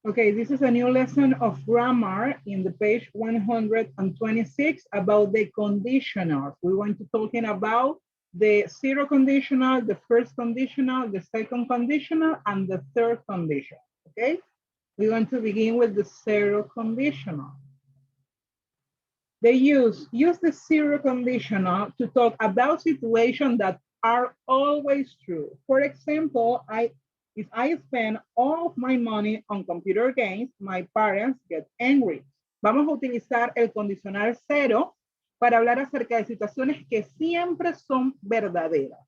Okay, this is a new lesson of grammar in the page 126 about the conditionals. We're going to talking about the zero conditional, the first conditional, the second conditional, and the third conditional, okay? We're going to begin with the zero conditional. They use the zero conditional to talk about situations that are always true. For example, if I spend all of my money on computer games, my parents get angry. Vamos a utilizar el condicional cero para hablar acerca de situaciones que siempre son verdaderas,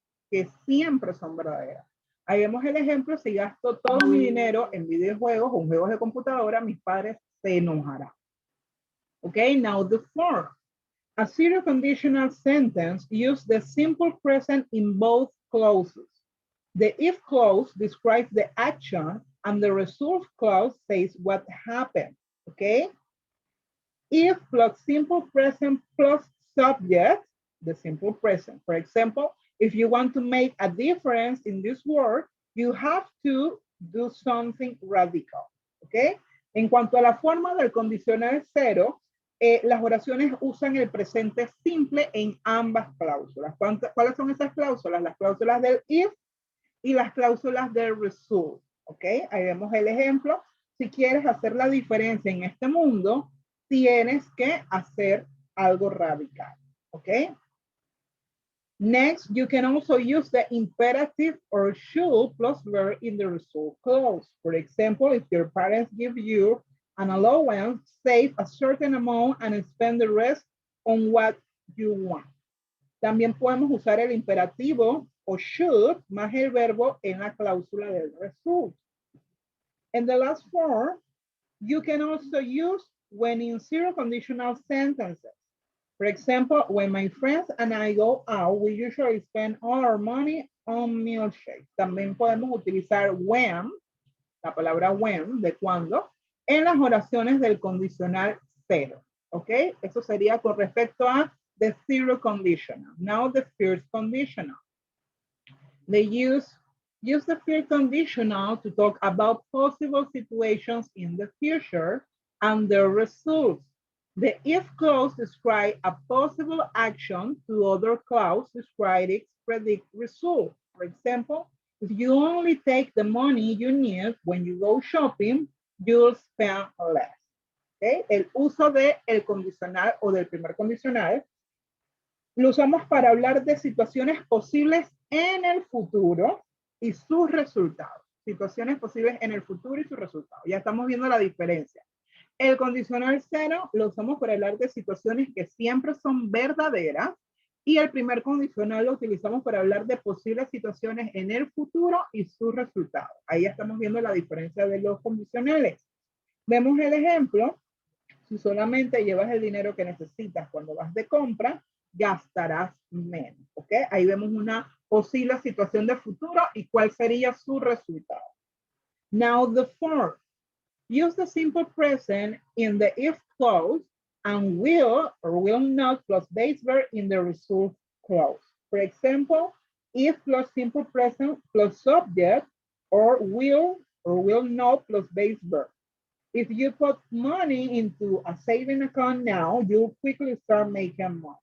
Ahí vemos el ejemplo: si gasto todo mi dinero en videojuegos o en juegos de computadora, mis padres se enojarán. Okay, now the form. A zero conditional sentence uses the simple present in both clauses. The if clause describes the action and the result clause says what happened, okay? If plus simple present plus subject, the simple present. For example, if you want to make a difference in this word, you have to do something radical, okay? En cuanto a la forma del condicional cero, las oraciones usan el presente simple en ambas cláusulas. ¿Cuáles son esas cláusulas? Las cláusulas del if y las cláusulas del result. ¿Ok? Ahí vemos el ejemplo. Si quieres hacer la diferencia en este mundo, tienes que hacer algo radical. ¿Ok? Next, you can also use the imperative or should plus verb in the result clause. For example, if your parents give you an allowance, save a certain amount and spend the rest on what you want. También podemos usar el imperativo o should más el verbo en la cláusula del result. And the last form, you can also use when in zero conditional sentences. For example, when my friends and I go out, we usually spend all our money on milkshakes. También podemos utilizar when, la palabra when, de cuando, en las oraciones del condicional cero. ¿Ok? Eso sería con respecto a the zero conditional. Now the first conditional. They use the first conditional to talk about possible situations in the future and their results. The if clause describes a possible action to other clause describe its predict result. For example, if you only take the money you need when you go shopping, you'll spend less. ¿Okay? El uso de el condicional o del primer condicional lo usamos para hablar de situaciones posibles en el futuro y sus resultados. Situaciones posibles en el futuro y sus resultados. Ya estamos viendo la diferencia. El condicional cero lo usamos para hablar de situaciones que siempre son verdaderas y el primer condicional lo utilizamos para hablar de posibles situaciones en el futuro y sus resultados. Ahí ya estamos viendo la diferencia de los condicionales. Vemos el ejemplo. Si solamente llevas el dinero que necesitas cuando vas de compra, gastarás menos. ¿Ok? Ahí vemos una posible situación de futuro y cuál sería su resultado. Now the form. Use the simple present in the if clause and will or will not plus base verb in the result clause. For example, if plus simple present plus subject or will not plus base verb. If you put money into a saving account now, you'll quickly start making money.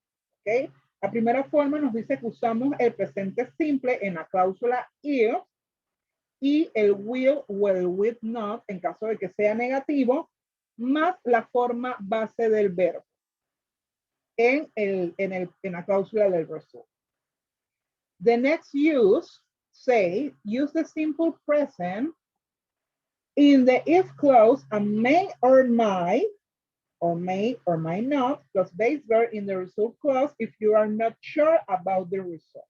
¿Okay? La primera forma nos dice que usamos el presente simple en la cláusula if y el will o el will not en caso de que sea negativo, más la forma base del verbo en la cláusula del result. The next use, use the simple present in the if clause and may or might not plus base verb in the result clause if you are not sure about the result.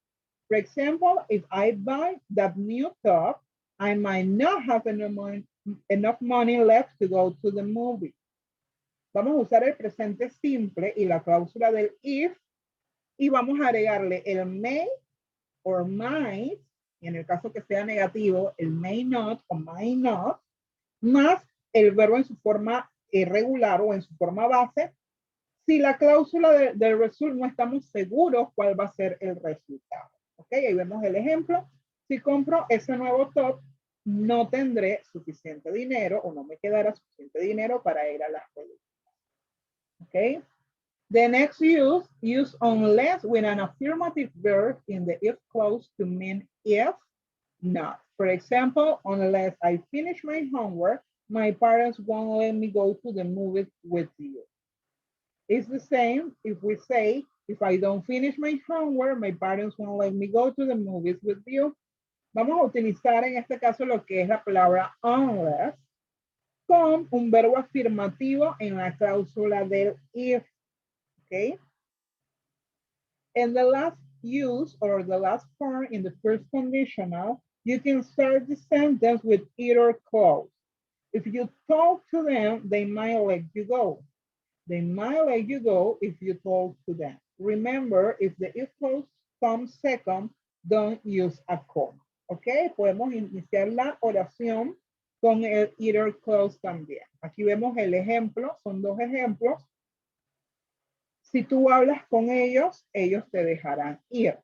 For example, if I buy that new top, I might not have enough money left to go to the movie. Vamos a usar el presente simple y la cláusula del if y vamos a agregarle el may or might, y en el caso que sea negativo, el may not o might not, más el verbo en su forma regular o en su forma base, si la cláusula del result no estamos seguros cuál va a ser el resultado. Ok, ahí vemos el ejemplo. Si compro ese nuevo top, no tendré suficiente dinero o no me quedará suficiente dinero para ir a las películas. Okay. The next use unless with an affirmative verb in the if clause to mean if not. For example, unless I finish my homework, my parents won't let me go to the movies with you. It's the same if we say, if I don't finish my homework, my parents won't let me go to the movies with you. Vamos a utilizar en este caso lo que es la palabra unless con un verbo afirmativo en la cláusula del if. Okay. And the last use or the last part in the first conditional, you can start the sentence with either clause. If you talk to them, they might let you go. They might let you go if you talk to them. Remember, if the if clause comes second, don't use a comma. Ok, podemos iniciar la oración con el either clause también. Aquí vemos el ejemplo, son dos ejemplos. Si tú hablas con ellos, ellos te dejarán ir.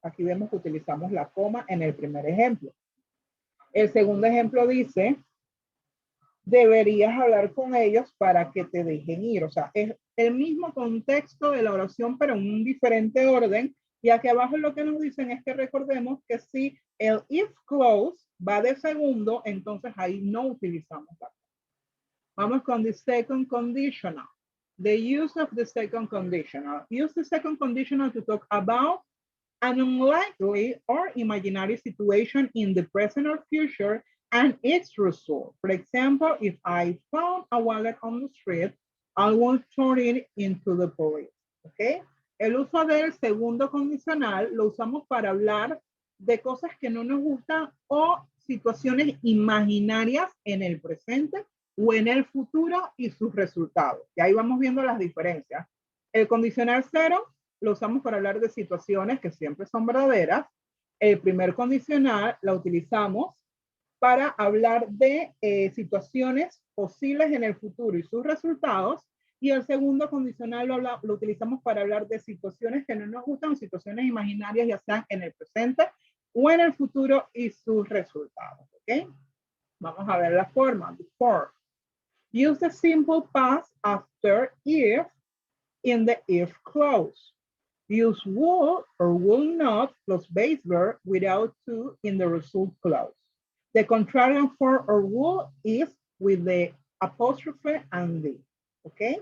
Aquí vemos que utilizamos la coma en el primer ejemplo. El segundo ejemplo dice, deberías hablar con ellos para que te dejen ir. O sea, es el mismo contexto de la oración, pero en un diferente orden. Y aquí abajo lo que nos dicen es que recordemos que si el if clause va de segundo, entonces ahí no utilizamos la coma. Vamos con the second conditional. The use of the second conditional. Use the second conditional to talk about an unlikely or imaginary situation in the present or future and its result. For example, if I found a wallet on the street, I will turn it into the police. Okay. El uso del segundo condicional lo usamos para hablar de cosas que no nos gustan o situaciones imaginarias en el presente o en el futuro y sus resultados. Y ahí vamos viendo las diferencias. El condicional cero lo usamos para hablar de situaciones que siempre son verdaderas. El primer condicional la utilizamos para hablar de situaciones posibles en el futuro y sus resultados. Y el segundo condicional lo utilizamos para hablar de situaciones que no nos gustan, situaciones imaginarias, ya sean en el presente o en el futuro y sus resultados. ¿Ok? Vamos a ver la forma. Before. Use the simple past after if in the if clause. Use will or will not plus base verb without to in the result clause. The contrarian for or will is with the apostrophe and the. Okay?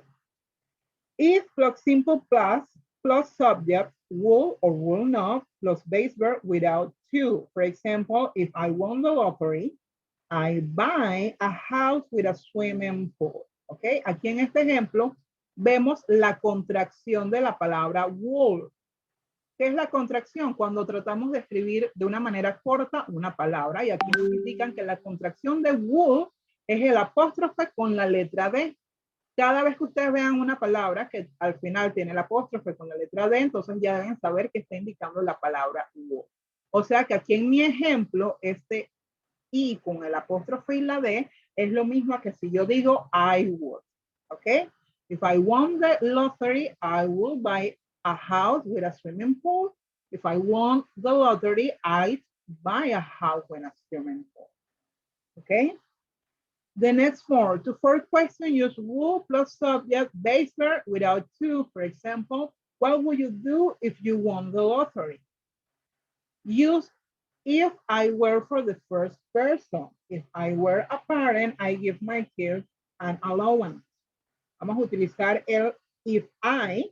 If plus simple plus subject will or will not plus base verb without to. For example, if I won the lottery, I buy a house with a swimming pool. Ok, aquí en este ejemplo vemos la contracción de la palabra would. ¿Qué es la contracción? Cuando tratamos de escribir de una manera corta una palabra y aquí nos indican que la contracción de would es el apóstrofe con la letra D. Cada vez que ustedes vean una palabra que al final tiene el apóstrofe con la letra D, entonces ya deben saber que está indicando la palabra would. O sea que aquí en mi ejemplo, este y con el apóstrofe y la D es lo mismo que si yo digo I would. Okay? If I won the lottery, I will buy a house with a swimming pool. If I won the lottery, I'd buy a house with a swimming pool. Okay? The next four. To fourth question, use will plus subject base verb without to. For example, what would you do if you won the lottery? Use if I were for the first person. If I were a parent, I give my kids an allowance. Vamos a utilizar el if I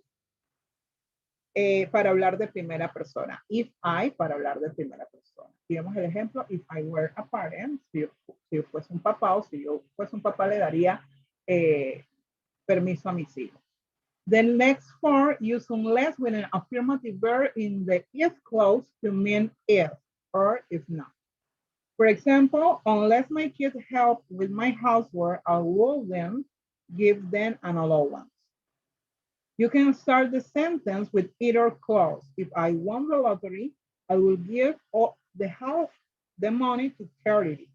para hablar de primera persona. If I para hablar de primera persona. Si vemos el ejemplo, if I were a parent, si yo fuese un papá o si yo fuese un papá le daría permiso a mis hijos. The next four, use unless with an affirmative verb in the if clause to mean if or if not. For example, unless my kids help with my housework, I will then give them an allowance. You can start the sentence with either clause. If I won the lottery, I will give the half the money to charity.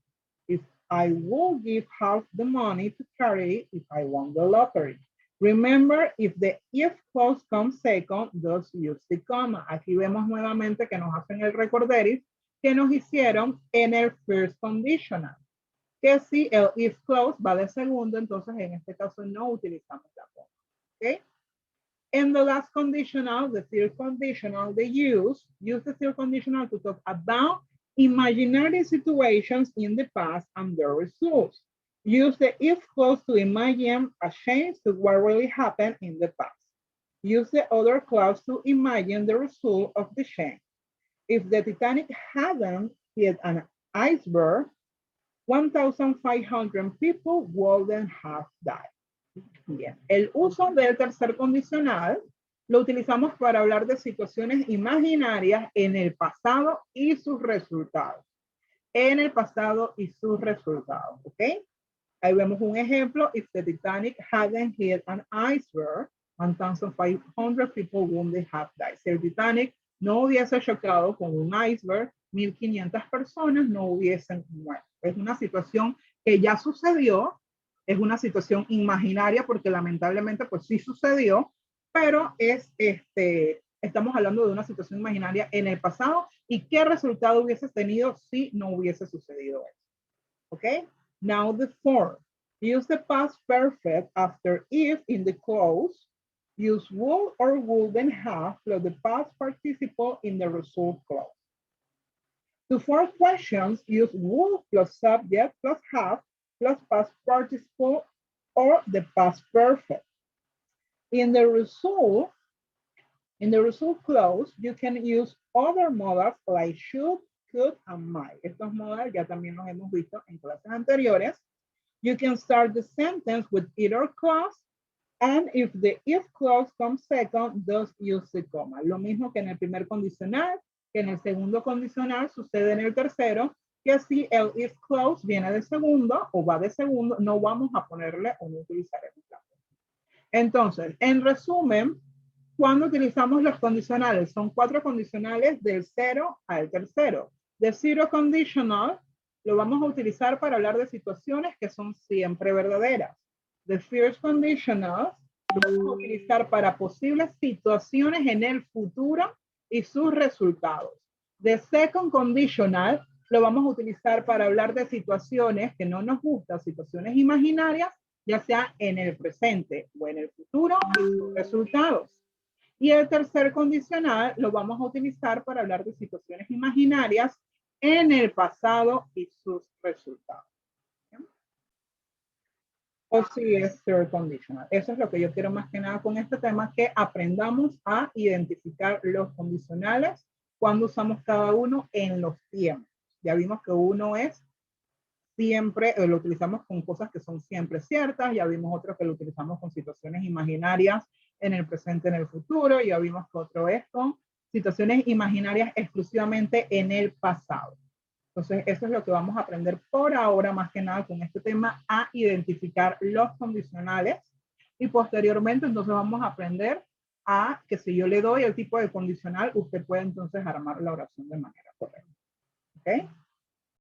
If I will give half the money to charity if I won the lottery. Remember, if the if clause comes second, just use the comma. Aquí vemos nuevamente que nos hacen el recorderis que nos hicieron en el first conditional. Que si el if clause va de segundo, entonces en este caso no utilizamos la coma. ¿Ok? In the last conditional, the third conditional, they use the third conditional to talk about imaginary situations in the past and their results. Use the if clause to imagine a change to what really happened in the past. Use the other clause to imagine the result of the change. If the Titanic hadn't hit an iceberg, 1,500 people wouldn't have died. Bien, el uso del tercer condicional lo utilizamos para hablar de situaciones imaginarias en el pasado y sus resultados. En el pasado y sus resultados, ¿ok? Ahí vemos un ejemplo. If the Titanic hadn't hit an iceberg, 1,500 people wouldn't have died. Si el Titanic no hubiese chocado con un iceberg, 1,500 personas no hubiesen muerto. Es una situación que ya sucedió, es una situación imaginaria porque lamentablemente pues sí sucedió, pero estamos hablando de una situación imaginaria en el pasado y qué resultado hubiese tenido si no hubiese sucedido eso. ¿Ok? Now the form. Use the past perfect after if in the clause. Use would or wouldn't have plus the past participle in the result clause. To form questions, use would plus subject plus have plus past participle or the past perfect. In the result clause, you can use other modals like should, could, and might. Estos modals ya también los hemos visto en clases anteriores. You can start the sentence with either clause, and if the if clause comes second, just use the comma. Lo mismo que en el primer condicional, que en el segundo condicional, sucede en el tercero, que si el if clause viene de segundo o va de segundo, no vamos a ponerle o no utilizaremos la. Entonces, en resumen, cuando utilizamos los condicionales, son 4 condicionales del 0 al tercero. The zero conditional lo vamos a utilizar para hablar de situaciones que son siempre verdaderas. The first conditional lo vamos a utilizar para posibles situaciones en el futuro y sus resultados. The second conditional lo vamos a utilizar para hablar de situaciones que no nos gustan, situaciones imaginarias, ya sea en el presente o en el futuro y sus resultados. Y el tercer condicional lo vamos a utilizar para hablar de situaciones imaginarias en el pasado y sus resultados. O si es third conditional. Eso es lo que yo quiero más que nada con este tema, que aprendamos a identificar los condicionales cuando usamos cada uno en los tiempos. Ya vimos que uno es siempre, lo utilizamos con cosas que son siempre ciertas, ya vimos otro que lo utilizamos con situaciones imaginarias en el presente, en el futuro, ya vimos que otro es con situaciones imaginarias exclusivamente en el pasado. Entonces, eso es lo que vamos a aprender por ahora, más que nada con este tema, a identificar los condicionales. Y posteriormente, entonces vamos a aprender a que si yo le doy el tipo de condicional, usted puede entonces armar la oración de manera correcta. ¿Ok?